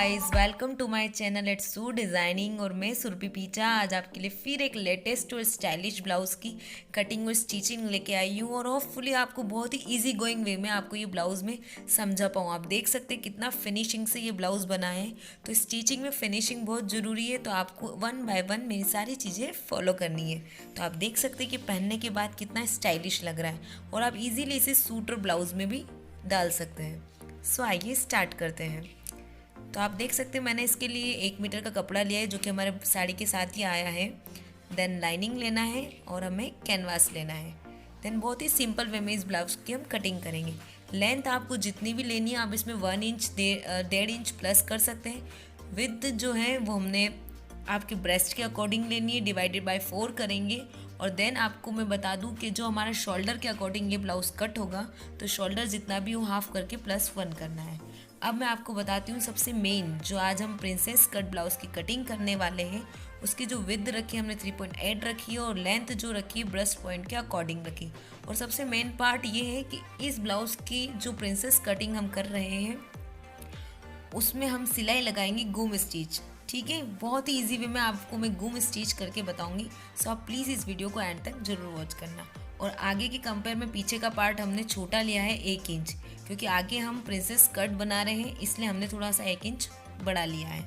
Guys, welcome to my channel at सू designing. और मैं सुरभि पीचा आज आपके लिए फिर एक लेटेस्ट और स्टाइलिश ब्लाउज़ की कटिंग और स्टिचिंग लेके आई हूँ। और होपफुली आपको बहुत ही इजी गोइंग वे में आपको ये ब्लाउज़ में समझा पाऊँ। आप देख सकते हैं कितना फिनिशिंग से ये ब्लाउज़ बना है। तो स्टिचिंग में फिनिशिंग बहुत ज़रूरी है, तो आपको वन बाय वन मेरी सारी चीज़ें फॉलो करनी है। तो आप देख सकते हैं कि पहनने के बाद कितना स्टाइलिश लग रहा है, और आप इजीली इसे सूट और ब्लाउज़ में भी डाल सकते हैं। सो आइए स्टार्ट करते हैं। तो आप देख सकते हैं मैंने इसके लिए 1 मीटर का कपड़ा लिया है, जो कि हमारे साड़ी के साथ ही आया है। देन लाइनिंग लेना है और हमें कैनवास लेना है। देन बहुत ही सिंपल वे में इस ब्लाउज की हम कटिंग करेंगे। लेंथ आपको जितनी भी लेनी है आप इसमें 1 इंच 1.5 इंच प्लस कर सकते हैं। विद जो है वो हमने आपके ब्रेस्ट के अकॉर्डिंग लेनी है, डिवाइडेड बाय 4 करेंगे। और देन आपको मैं बता दूं कि जो हमारा शोल्डर के अकॉर्डिंग ये ब्लाउज़ कट होगा, तो शोल्डर जितना भी हो हाफ करके +1 करना है। अब मैं आपको बताती हूँ सबसे मेन, जो आज हम प्रिंसेस कट ब्लाउज़ की कटिंग करने वाले हैं, उसकी जो विड्थ रखी है हमने 3.8 रखी है, और लेंथ जो रखी है ब्रेस्ट पॉइंट के अकॉर्डिंग रखी। और सबसे मेन पार्ट ये है कि इस ब्लाउज़ की जो प्रिंसेस कटिंग हम कर रहे हैं उसमें हम सिलाई लगाएंगे गुम स्टिच। ठीक है, बहुत ही इजी वे में आपको मैं गुम स्टिच करके बताऊंगी। सो आप प्लीज़ इस वीडियो को एंड तक जरूर वॉच करना। और आगे के कंपेयर में पीछे का पार्ट हमने छोटा लिया है 1 इंच, क्योंकि आगे हम प्रिंसेस कट बना रहे हैं, इसलिए हमने थोड़ा सा 1 इंच बड़ा लिया है।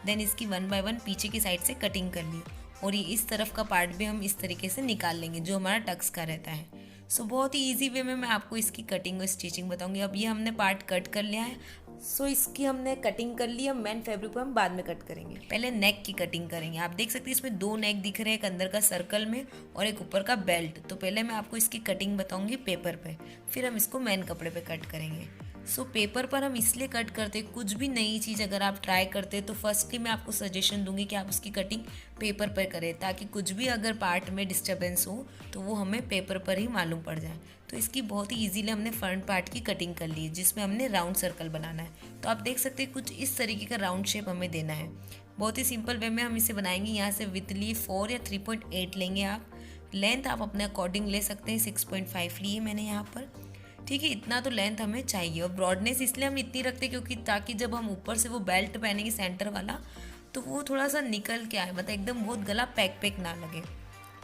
देन इसकी 1 बाय 1 पीछे की साइड से कटिंग कर ली, और ये इस तरफ का पार्ट भी हम इस तरीके से निकाल लेंगे जो हमारा टक्स का रहता है। सो बहुत ही इजी वे में मैं आपको इसकी कटिंग और स्टिचिंग बताऊंगी। अब ये हमने पार्ट कट कर लिया है, सो इसकी हमने कटिंग कर ली। अब मेन फैब्रिक को हम बाद में कट करेंगे, पहले नेक की कटिंग करेंगे। आप देख सकते हैं इसमें 2 नेक दिख रहे हैं, एक अंदर का सर्कल में और एक ऊपर का बेल्ट। तो पहले मैं आपको इसकी कटिंग बताऊंगी पेपर पे, फिर हम इसको मेन कपड़े पे कट करेंगे। सो पेपर पर हम इसलिए कट करते हैं, कुछ भी नई चीज़ अगर आप ट्राई करते हैं तो फर्स्टली मैं आपको सजेशन दूंगी कि आप उसकी कटिंग पेपर पर करें, ताकि कुछ भी अगर पार्ट में डिस्टर्बेंस हो तो वो हमें पेपर पर ही मालूम पड़ जाए। तो इसकी बहुत ही इजीली हमने फ्रंट पार्ट की कटिंग कर ली है, जिसमें हमने राउंड सर्कल बनाना है। तो आप देख सकते हैं कुछ इस तरीके का राउंड शेप हमें देना है। बहुत ही सिंपल वे में हम इसे बनाएंगे। यहाँ से विथ ली 4 या 3.8 लेंगे आप। लेंथ आप अपने अकॉर्डिंग ले सकते हैं, 6.5 ली है मैंने यहाँ पर। ठीक है, इतना तो लेंथ हमें चाहिए। और ब्रॉडनेस इसलिए हम इतनी रखते हैं क्योंकि ताकि जब हम ऊपर से वो बेल्ट पहनेंगे सेंटर वाला, तो वो थोड़ा सा निकल के आए, मतलब एकदम बहुत गला पैक पैक ना लगे।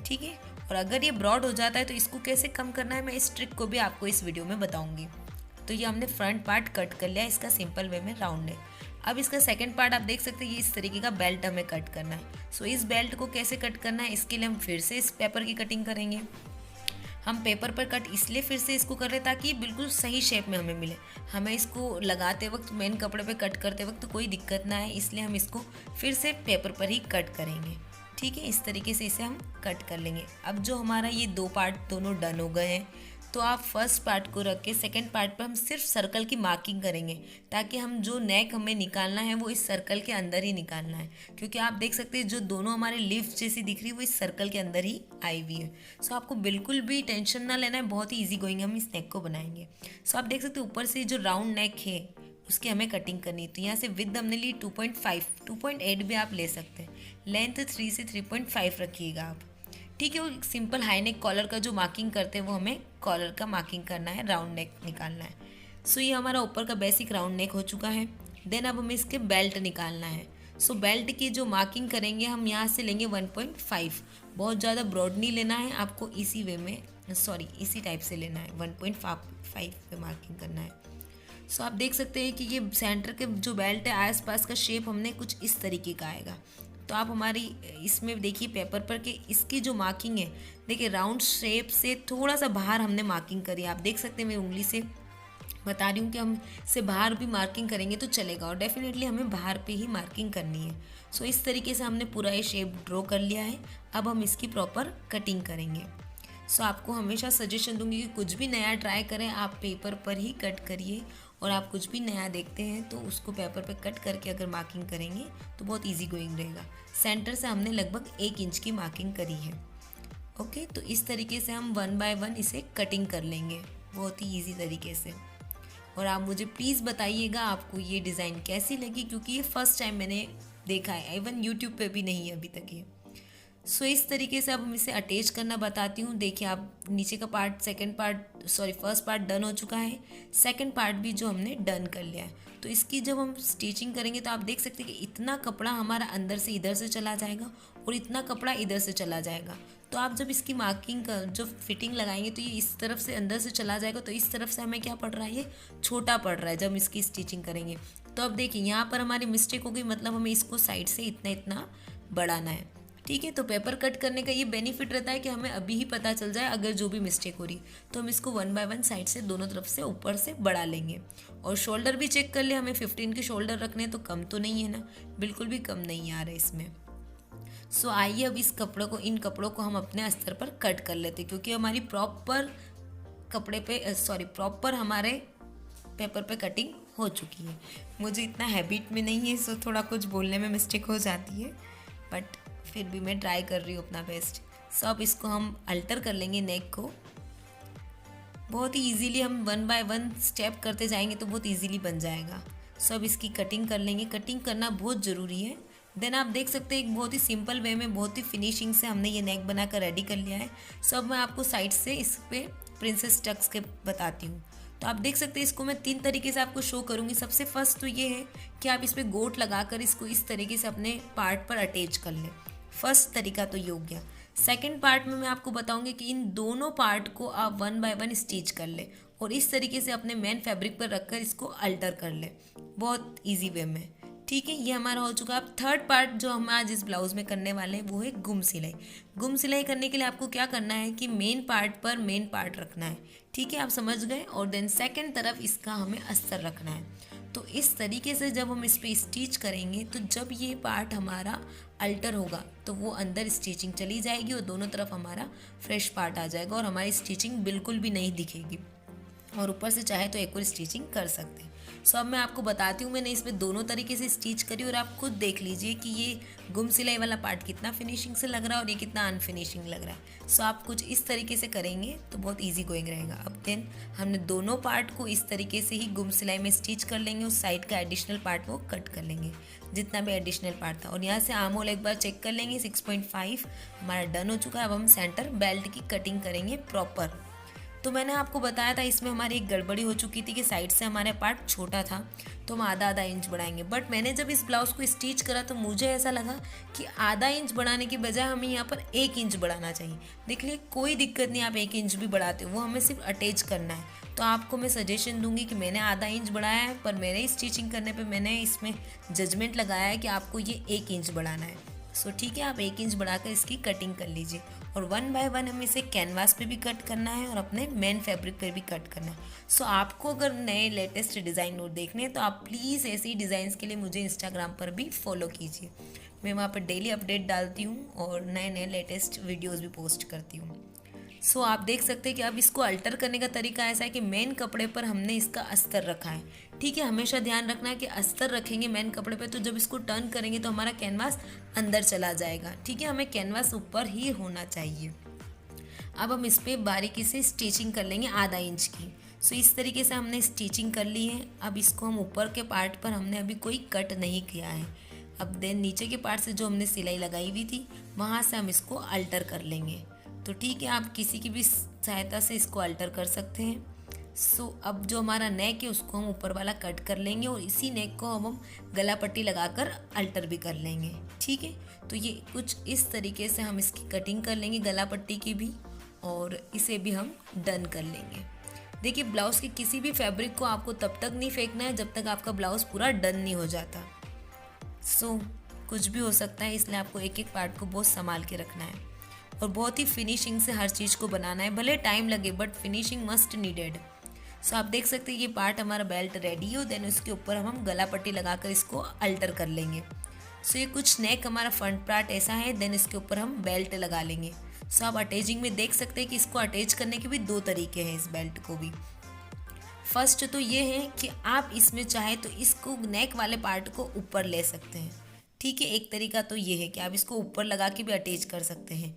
ठीक है, और अगर ये ब्रॉड हो जाता है तो इसको कैसे कम करना है मैं इस ट्रिक को भी आपको इस वीडियो में बताऊंगी। तो ये हमने फ्रंट पार्ट कट कर लिया इसका सिंपल वे में राउंड है। अब इसका सेकंड पार्ट आप देख सकते हैं, ये इस तरीके का बेल्ट हमें कट करना है। सो इस बेल्ट को कैसे कट करना है, इसके लिए हम फिर से इस पेपर की कटिंग करेंगे। हम पेपर पर कट इसलिए फिर से इसको कर रहे हैं ताकि ये बिल्कुल सही शेप में हमें मिले। हमें इसको लगाते वक्त, मेन कपड़े पे कट करते वक्त कोई दिक्कत ना है, इसलिए हम इसको फिर से पेपर पर ही कट करेंगे। ठीक है, इस तरीके से इसे हम कट कर लेंगे। अब जो हमारा ये 2 पार्ट दोनों डन हो गए हैं, तो आप फर्स्ट पार्ट को रख के सेकेंड पार्ट पर हम सिर्फ सर्कल की मार्किंग करेंगे, ताकि हम जो नेक हमें निकालना है वो इस सर्कल के अंदर ही निकालना है। क्योंकि आप देख सकते हैं जो दोनों हमारे लिफ्ट जैसी दिख रही है वो इस सर्कल के अंदर ही आई हुई है। सो आपको बिल्कुल भी टेंशन ना लेना है, बहुत ही ईजी गोइंग हम इस नेक को बनाएंगे। सो आप देख सकते हैं ऊपर से जो राउंड नेक है उसकी हमें कटिंग करनी है। तो यहाँ से विद हमने ली 2.5, 2.8 भी आप ले सकते हैं। लेंथ 3 से 3.5 रखिएगा आप। ठीक है, वो सिंपल हाई नेक कॉलर का जो मार्किंग करते हैं वो हमें कॉलर का मार्किंग करना है, राउंड नेक निकालना है। सो ये हमारा ऊपर का बेसिक राउंड नेक हो चुका है। देन अब हमें इसके बेल्ट निकालना है। सो बेल्ट की जो मार्किंग करेंगे हम यहाँ से लेंगे 1.5। बहुत ज़्यादा ब्रॉड नहीं लेना है आपको, इसी वे में इसी टाइप से लेना है, 1.5 पे मार्किंग करना है। सो आप देख सकते हैं कि ये सेंटर के जो बेल्ट है आसपास का शेप हमने कुछ इस तरीके का आएगा। तो आप हमारी इसमें देखिए पेपर पर कि इसकी जो मार्किंग है, देखिए राउंड शेप से थोड़ा सा बाहर हमने मार्किंग करी। आप देख सकते हैं मैं उंगली से बता रही हूँ कि हम से बाहर भी मार्किंग करेंगे तो चलेगा, और डेफिनेटली हमें बाहर पे ही मार्किंग करनी है। सो इस तरीके से हमने पूरा ये शेप ड्रॉ कर लिया है। अब हम इसकी प्रॉपर कटिंग करेंगे। सो आपको हमेशा सजेशन दूंगी कि कुछ भी नया ट्राई करें आप पेपर पर ही कट करिए, और आप कुछ भी नया देखते हैं तो उसको पेपर पे कट करके अगर मार्किंग करेंगे तो बहुत इजी गोइंग रहेगा। सेंटर से हमने लगभग 1 इंच की मार्किंग करी है। ओके, तो इस तरीके से हम 1 बाय 1 इसे कटिंग कर लेंगे बहुत ही इजी तरीके से। और आप मुझे प्लीज़ बताइएगा आपको ये डिज़ाइन कैसी लगी, क्योंकि ये फर्स्ट टाइम मैंने देखा है, इवन यूट्यूब पे भी नहीं है अभी तक ये। सो इस तरीके से अब हम इसे अटैच करना बताती हूँ। देखिए आप नीचे का पार्ट फर्स्ट पार्ट डन हो चुका है, सेकंड पार्ट भी जो हमने डन कर लिया है। तो इसकी जब हम स्टिचिंग करेंगे तो आप देख सकते हैं कि इतना कपड़ा हमारा अंदर से इधर से चला जाएगा और इतना कपड़ा इधर से चला जाएगा। तो आप जब इसकी मार्किंग का जो फिटिंग लगाएंगे तो ये इस तरफ से अंदर से चला जाएगा, तो इस तरफ से हमें क्या पड़ रहा है, ये छोटा पड़ रहा है जब हम इसकी स्टिचिंग करेंगे। तो अब देखिए यहाँ पर हमारी मिस्टेक हो गई, मतलब हमें इसको साइड से इतना इतना बढ़ाना है। ठीक है, तो पेपर कट करने का ये बेनिफिट रहता है कि हमें अभी ही पता चल जाए अगर जो भी मिस्टेक हो रही, तो हम इसको 1 बाय 1 साइड से दोनों तरफ से ऊपर से बढ़ा लेंगे। और शोल्डर भी चेक कर ले, हमें 15 के शोल्डर रखने हैं, तो कम तो नहीं है ना, बिल्कुल भी कम नहीं आ रहा है इसमें। सो आइए अब इन कपड़ों को हम अपने अस्तर पर कट कर लेते, क्योंकि हमारी प्रॉपर हमारे पेपर पे कटिंग हो चुकी है। मुझे इतना हैबिट में नहीं है, सो थोड़ा कुछ बोलने में मिस्टेक हो जाती है, बट फिर भी मैं ट्राई कर रही हूँ अपना बेस्ट। सो अब इसको हम अल्टर कर लेंगे नेक को। बहुत ही इजीली हम 1 बाय 1 स्टेप करते जाएंगे तो बहुत इजीली बन जाएगा। सो अब इसकी कटिंग कर लेंगे। कटिंग करना बहुत ज़रूरी है। देन आप देख सकते हैं एक बहुत ही सिंपल वे में, बहुत ही फिनिशिंग से हमने ये नेक बनाकर रेडी कर लिया है। सो अब मैं आपको साइड से इस पर प्रिंसेस टक्स के बताती हूँ। तो आप देख सकते हैं इसको मैं 3 तरीके से आपको शो करूँगी। सबसे फर्स्ट तो ये है कि आप इस पर गोट लगाकर इसको इस तरीके से अपने पार्ट पर अटैच कर लें। फर्स्ट तरीका तो ये हो गया। सेकेंड पार्ट में मैं आपको बताऊंगी कि इन दोनों पार्ट को आप 1 बाय 1 स्टिच कर ले और इस तरीके से अपने मेन फैब्रिक पर रखकर इसको अल्टर कर ले, बहुत इजी वे में। ठीक है, ये हमारा हो चुका। अब थर्ड पार्ट जो हम आज इस ब्लाउज में करने वाले हैं वो है गुम सिलाई। गुम सिलाई करने के लिए आपको क्या करना है कि मेन पार्ट पर मेन पार्ट रखना है। ठीक है, आप समझ गए। और देन सेकेंड तरफ इसका हमें अस्तर रखना है। तो इस तरीके से जब हम इस पर स्टिच करेंगे तो जब ये पार्ट हमारा अल्टर होगा तो वो अंदर स्टिचिंग चली जाएगी और दोनों तरफ हमारा फ्रेश पार्ट आ जाएगा और हमारी स्टिचिंग बिल्कुल भी नहीं दिखेगी। और ऊपर से चाहे तो एक और स्टिचिंग कर सकते हैं। सो अब मैं आपको बताती हूँ, मैंने इसमें दोनों तरीके से स्टिच करी और आप खुद देख लीजिए कि ये गुम सिलाई वाला पार्ट कितना फिनिशिंग से लग रहा है और ये कितना अनफिनिशिंग लग रहा है। सो आप कुछ इस तरीके से करेंगे तो बहुत ईजी गोइंग रहेगा। अब देन हमने दोनों पार्ट को इस तरीके से ही गुम सिलाई में स्टिच कर लेंगे। उस साइड का एडिशनल पार्ट वो कट कर लेंगे, जितना भी एडिशनल पार्ट था। और यहाँ से आर्म होल एक बार चेक कर लेंगे। 6.5 हमारा डन हो चुका है। अब हम सेंटर बेल्ट की कटिंग करेंगे प्रॉपर। तो मैंने आपको बताया था इसमें हमारी एक गड़बड़ी हो चुकी थी कि साइड से हमारा पार्ट छोटा था, तो हम आधा इंच बढ़ाएंगे। बट मैंने जब इस ब्लाउज़ को स्टिच करा तो मुझे ऐसा लगा कि आधा इंच बढ़ाने की बजाय हमें यहाँ पर 1 इंच बढ़ाना चाहिए। देख लिए, कोई दिक्कत नहीं, आप 1 इंच भी बढ़ाते हो, वो हमें सिर्फ अटैच करना है। तो आपको मैं सजेशन दूंगी कि मैंने आधा इंच बढ़ाया है, पर मेरे स्टिचिंग करने पर मैंने इसमें जजमेंट लगाया है कि आपको ये 1 इंच बढ़ाना है। सो ठीक है, आप 1 इंच बढ़ाकर इसकी कटिंग कर लीजिए। और 1 बाय 1 हमें इसे कैनवास पे भी कट करना है और अपने मेन फैब्रिक पर भी कट करना है। सो आपको अगर नए लेटेस्ट डिज़ाइन नोट देखने हैं तो आप प्लीज़ ऐसे ही डिज़ाइंस के लिए मुझे इंस्टाग्राम पर भी फॉलो कीजिए। मैं वहाँ पर डेली अपडेट डालती हूँ और नए नए लेटेस्ट वीडियोज़ भी पोस्ट करती हूँ। सो आप देख सकते हैं कि अब इसको अल्टर करने का तरीका ऐसा है कि मेन कपड़े पर हमने इसका अस्तर रखा है। ठीक है, हमेशा ध्यान रखना है कि अस्तर रखेंगे मेन कपड़े पे तो जब इसको टर्न करेंगे तो हमारा कैनवास अंदर चला जाएगा। ठीक है, हमें कैनवास ऊपर ही होना चाहिए। अब हम इस पर बारीकी से स्टिचिंग कर लेंगे आधा इंच की। सो इस तरीके से हमने स्टिचिंग कर ली है। अब इसको हम ऊपर के पार्ट पर हमने अभी कोई कट नहीं किया है। अब देन नीचे के पार्ट से जो हमने सिलाई लगाई हुई थी वहाँ से हम इसको अल्टर कर लेंगे। तो ठीक है, आप किसी की भी सहायता से इसको अल्टर कर सकते हैं। सो अब जो हमारा नेक है उसको हम ऊपर वाला कट कर लेंगे और इसी नेक को हम गला पट्टी लगाकर अल्टर भी कर लेंगे। ठीक है, तो ये कुछ इस तरीके से हम इसकी कटिंग कर लेंगे गला पट्टी की भी, और इसे भी हम डन कर लेंगे। देखिए, ब्लाउज़ के किसी भी फैब्रिक को आपको तब तक नहीं फेंकना है जब तक आपका ब्लाउज़ पूरा डन नहीं हो जाता। सो कुछ भी हो सकता है, इसलिए आपको एक एक पार्ट को बहुत संभाल के रखना है और बहुत ही फिनिशिंग से हर चीज़ को बनाना है। भले टाइम लगे बट फिनिशिंग मस्ट नीडेड। सो आप देख सकते हैं ये पार्ट हमारा बेल्ट रेडी हो, देन उसके ऊपर हम गला पट्टी लगाकर इसको अल्टर कर लेंगे। सो ये कुछ नेक हमारा फ्रंट पार्ट ऐसा है, देन इसके ऊपर हम बेल्ट लगा लेंगे। सो आप अटैचिंग में देख सकते हैं कि इसको अटैच करने के भी 2 तरीके हैं इस बेल्ट को भी। फर्स्ट तो ये है कि आप इसमें चाहे तो इसको नेक वाले पार्ट को ऊपर ले सकते हैं। ठीक है, एक तरीका तो ये है कि आप इसको ऊपर लगा के भी अटैच कर सकते हैं।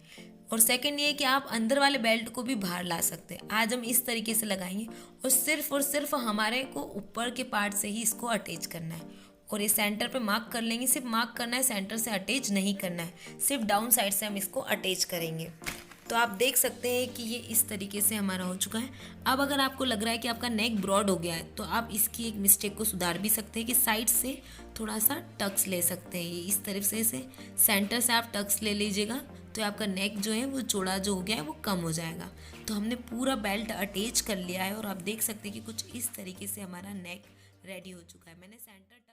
और सेकंड ये है कि आप अंदर वाले बेल्ट को भी बाहर ला सकते हैं। आज हम इस तरीके से लगाएंगे और सिर्फ हमारे को ऊपर के पार्ट से ही इसको अटैच करना है और ये सेंटर पे मार्क कर लेंगे। सिर्फ मार्क करना है, सेंटर से अटैच नहीं करना है, सिर्फ डाउन साइड से हम इसको अटैच करेंगे। तो आप देख सकते हैं कि ये इस तरीके से हमारा हो चुका है। अब अगर आपको लग रहा है कि आपका नेक ब्रॉड हो गया है तो आप इसकी एक मिस्टेक को सुधार भी सकते हैं कि साइड से थोड़ा सा टक्स ले सकते हैं। ये इस तरफ से इसे सेंटर से आप टक्स ले लीजिएगा तो आपका नेक जो है वो चौड़ा जो हो गया है वो कम हो जाएगा। तो हमने पूरा बेल्ट अटैच कर लिया है और आप देख सकते हैं कि कुछ इस तरीके से हमारा नेक रेडी हो चुका है। मैंने सेंटर